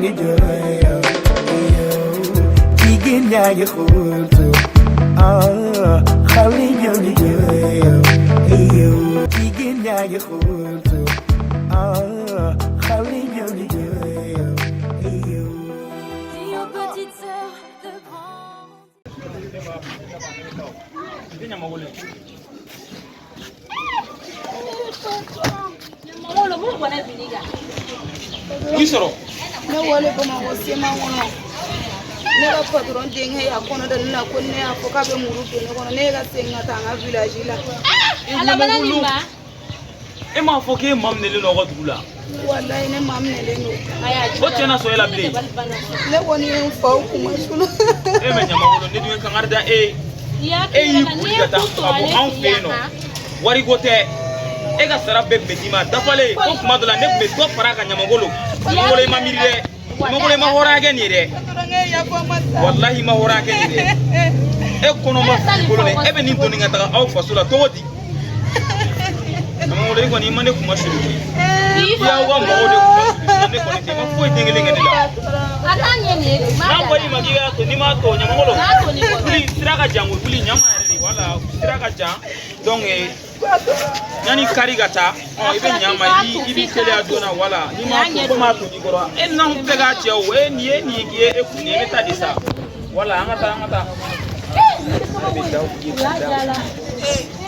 ngi jooy jigéen ñaa ngi xultu xale ñoo ngi jooy jigéen ñaa ngi xultu xale ñoo ngi jooy Your petite sœur de grande. Oui, soro. Ne wale Bamakɔ sema kɔnɔ ne ka patron denkɛ y'a kɔnɔ da ne la ko ne y'a fɔ k'a bɛ muru don ne kɔnɔ ne ka segin ka taa n ka village la E m'a fɔ k'e maa minɛlen don aw ka dugu la. walayi ne maa minɛlen don O tiɲɛna sɔn e la bilen. ne kɔni ye n faw kuma sunu E mɛ ɲamakolo ne dun ye kangari da e ye. E y'i boli ka taa ka bɔ anw fɛ yen nɔ. Wariko tɛ. E ka sara bɛɛ tun bɛ d'i ma dafalen ko tuma dɔ la ne tun bɛ dɔ fara a kan ɲamakolo. Ɲamakolo i ma miiri dɛ. Ɲamakolo i ma hɔrɔnya kɛ nin ye dɛ. Walahi i ma hɔrɔnya kɛ nin ye dɛ. E kɔnɔ ma fili bolo dɛ. E bɛ nin donni ka taga aw faso la cogo di? Ɲamakolo e kɔni i ma ne kuma siri koyi. I y'aw ka mɔgɔw de kuma siri ne kɔni tɛ i ma foyi den kelen kɛ ne la. N'a fɔra i ma k'i k'a to n'i m'a to ɲamakolo wuli sira ka jan koyi wuli ɲama yɛrɛ de wala sira ka jan donc yanni kari ka taa i bɛ ɲama i b'i teliya joona wala n'i m'a to ko m'a to n'i kɔrɔ e n'anw tɛ k'a cɛ o nin ye nin ye e kun ye e bɛ taa de sa wala an ka taa an ka taa.